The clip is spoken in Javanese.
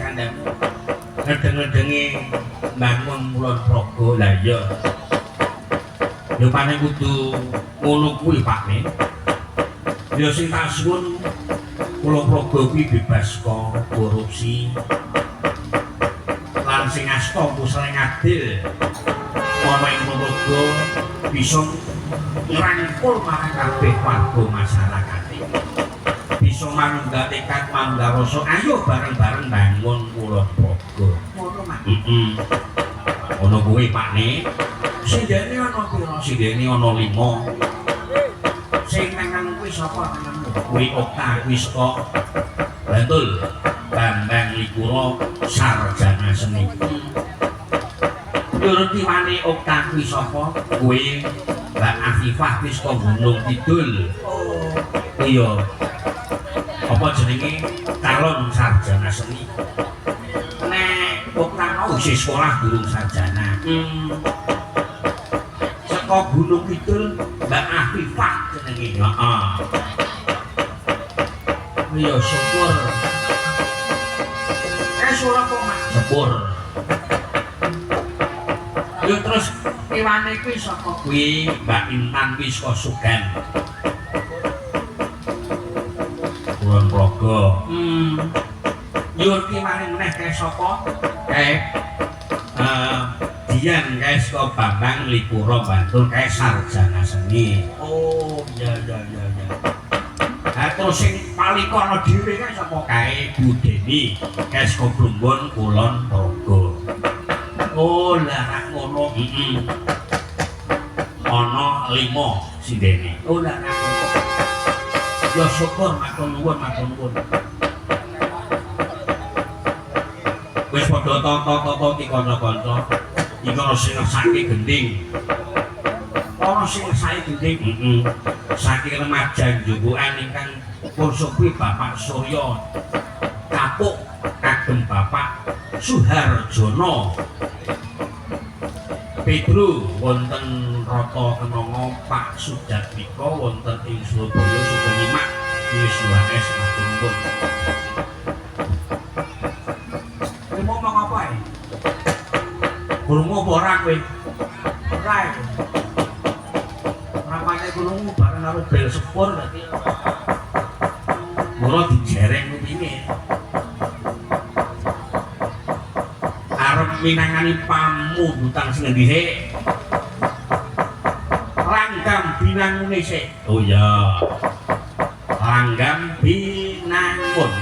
kandhang ngedeng-ngedengi bangun Kulon Progo. Lah iya ya paling kudu ngono kuwi Pak Ne. Ya sing tak suwun Kulon Progo kuwi bebas saka korupsi lan sing asta pusing adil ana ing Progo bisa ngrangkul marang kabeh warga masyarakat bisa manunggalkan manggaraso ayo bareng-bareng bangun Kulon Progo ngono Mak. Ono kuwi Pak Ne. Sindene ana pira? Sindene ana 5. Sing nang kuwi sapa nang kuwi Okta kuwi saka Bantul. Bambang Likura sarjana seni. Yo tiwane Okta kuwi sapa? Kuwi Mbak Afifah kuwi saka Gunung Kidul. Oh, iya. Apa jenenge calon sarjana seni. Nek Okta mau isih sekolah durung sarjana. Saka Gunung Kidul Mbak Afifah jenenge. Heeh. Iya syukur. Ora kok Mak. Syukur. Yo terus kiwane kuwi saka kuwi Mbak Intan kuwi saka Sugan. Kulon Progo. Yo kiwane meneh kae sapa? Kae Dian kae saka Bambang Likura Bantul kae sarjana seni. Oh iya. Terus sing palikono dhewe kae sapa kae Bu Deni kae saka Plumbon Kulon Progo. Oh lah rak ngono. Ana 5 sindene. Oh lah rak ngono. Ya syukur matur nuwun. Wis padha tata-tata iki kanca-kanca. Iki ana sing ngersake gending. Ana sing ngersake gending. Saking remajan jubukan ingkang kursa kuwi Bapak Surya Kapuk kagem Bapak Suharjono Pedro wonten Rata Kenanga Pak Sudadmika wonten ing Surabaya Subenyimak wis waes matur nuwun. Kowe ngomong apa ae? Krungu apa ora kowe? Ora. Rapane krungu bareng karo bel sepur berarti. Mula dijereng kupinge. Arep minangani pamundhutan sing endi sik? Langgam binangune sik. Oh iya. Langgam binangun.